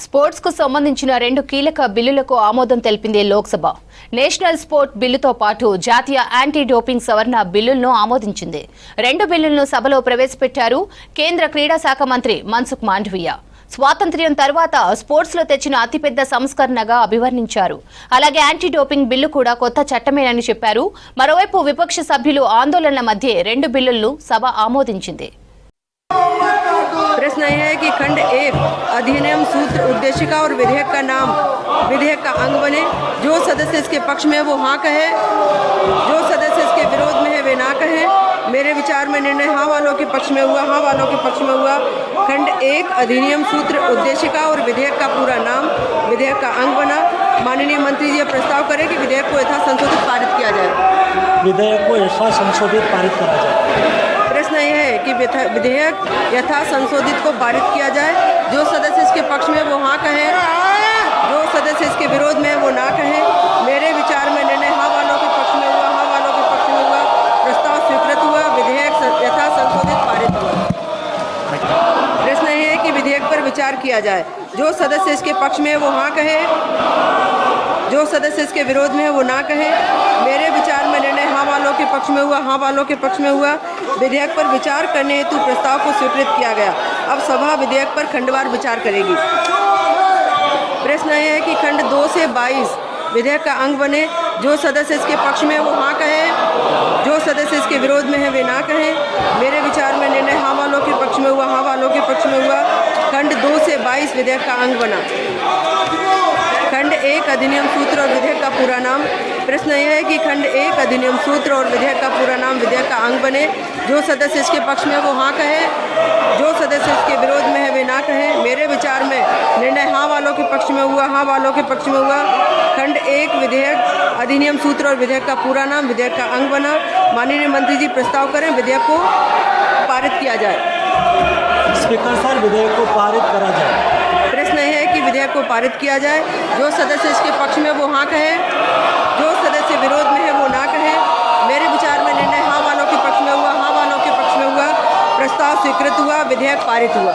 Sports కు సంబంధించిన 2 కీలక బిల్లులకు ఆమోదం తెలిపింది లోక్సభ. నేషనల్ స్పోర్ట్ బిల్లుతో పాటు జాతీయ యాంటీ డోపింగ్ సవరణ బిల్లులను ఆమోదించింది. 2 బిల్లులను సభలో ప్రవేశపెట్టారు కేంద్ర క్రీడా శాఖ మంత్రి మన్సుఖ్ మాండవీయ. స్వాతంత్ర్యం తర్వాత స్పోర్ట్స్ లో తెచ్చిన అతిపెద్ద సంస్కరణగా అభివర్ణించారు. అలాగే యాంటీ డోపింగ్ బిల్లు కూడా కొత్త చట్టమేనని చెప్పారు. మరోవైపు విపక్ష సభ్యులు ఆందోళనల మధ్య 2 బిల్లులను సభ ఆమోదించింది. प्रश्न यह है कि खंड 1 अधिनियम सूत्र उद्देशिका और विधेयक का नाम विधेयक का अंग बने। जो सदस्य इसके पक्ष में है वो हाँ कहे, जो सदस्य इसके विरोध में है वे ना कहे। मेरे विचार में निर्णय हाँ वालों के पक्ष में हुआ, हाँ वालों के पक्ष में हुआ। खंड 1 अधिनियम सूत्र उद्देशिका और विधेयक का पूरा नाम विधेयक का अंग बना। माननीय मंत्री जी प्रस्ताव करें कि विधेयक को यथा संशोधित पारित किया जाए। विधेयक को यथा संशोधित पारित करा जाए। प्रश्न यह है कि विधेयक यथा संशोधित को पारित किया जाए। जो सदस्य इसके पक्ष में वो हाँ कहे, जो सदस्य इसके विरोध में वो ना कहे। मेरे विचार में निर्णय हाँ वालों के पक्ष में हुआ, हाँ वालों के पक्ष में हुआ। प्रस्ताव स्वीकृत हुआ, विधेयक यथा संशोधित पारित हुआ। प्रश्न यह है कि विधेयक पर विचार किया जाए। जो सदस्य इसके पक्ष में वो हाँ कहे, जो सदस्य इसके विरोध में है वो ना कहे। मेरे विचार में निर्णय हाँ वालों के पक्ष में हुआ, हाँ वालों के पक्ष में हुआ। विधेयक पर विचार करने हेतु प्रस्ताव को स्वीकृत किया गया। अब सभा विधेयक पर खंडवार विचार करेगी। प्रश्न यह है कि खंड 2 से 22 विधेयक का अंग बने। जो सदस्य इसके पक्ष में है वो हाँ कहे, जो सदस्य इसके विरोध में है वे ना कहें। मेरे विचार में निर्णय हाँ वालों के पक्ष में हुआ, हाँ वालों के पक्ष में हुआ। खंड 2 से 22 विधेयक का अंग बना। खंड 1 अधिनियम सूत्र और विधेयक का पूरा नाम। प्रश्न यह है कि खंड 1 अधिनियम सूत्र और विधेयक का पूरा नाम विधेयक का अंग बने। जो सदस्य इसके पक्ष में है वो हाँ कहे, जो सदस्य इसके विरोध में है वे ना कहें। मेरे विचार में निर्णय हाँ वालों के पक्ष में हुआ, हाँ वालों के पक्ष में हुआ। खंड 1 विधेयक अधिनियम सूत्र और विधेयक का पूरा नाम विधेयक का अंग बना। माननीय मंत्री जी प्रस्ताव करें विधेयक को पारित किया जाए। स्पीकर सर, विधेयक को पारित करा जाए। प्रश्न यह है कि विधेयक को पारित किया जाए। जो सदस्य इसके पक्ष में वो हाँ कहे, जो सदस्य विरोध में है वो ना कहे। मेरे विचार में निर्णय हाँ वालों के पक्ष में हुआ, हाँ वालों के पक्ष में हुआ। प्रस्ताव स्वीकृत हुआ, विधेयक पारित हुआ।